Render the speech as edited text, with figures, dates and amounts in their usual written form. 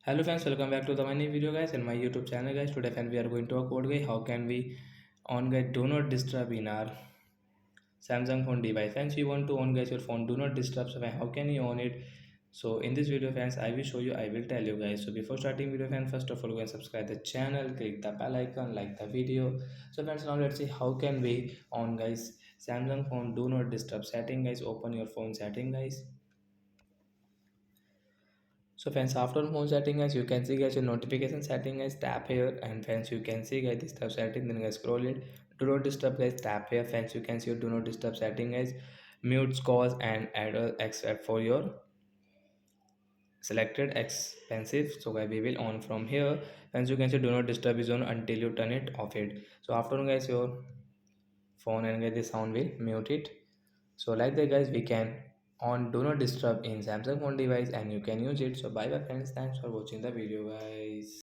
Hello friends, welcome back to the my new video guys and my YouTube channel guys. Today friends we are going to talk about guys how can we on guys do not disturb in our Samsung phone device. Friends, you want to on guys your phone do not disturb. So how can you on it? So in this video friends I will show you, I will tell you guys. So before starting video friends, first of all go and subscribe the channel, click the bell icon, like the video. So friends, now let's see how can we on guys Samsung phone do not disturb setting guys. Open your phone setting guys. So friends, after phone setting guys, you can see guys your notification setting guys, tap here, and friends you can see guys this tab setting, then guys scroll it. Do not disturb guys, tap here, friends you can see your do not disturb setting guys, mute calls and add except for your selected expensive. So guys we will on from here. Friends you can see do not disturb is on until you turn it off it. So after guys your phone and guys the sound will mute it. So like that guys we can on do not disturb in Samsung phone device and you can use it. So bye bye friends, thanks for watching the video guys.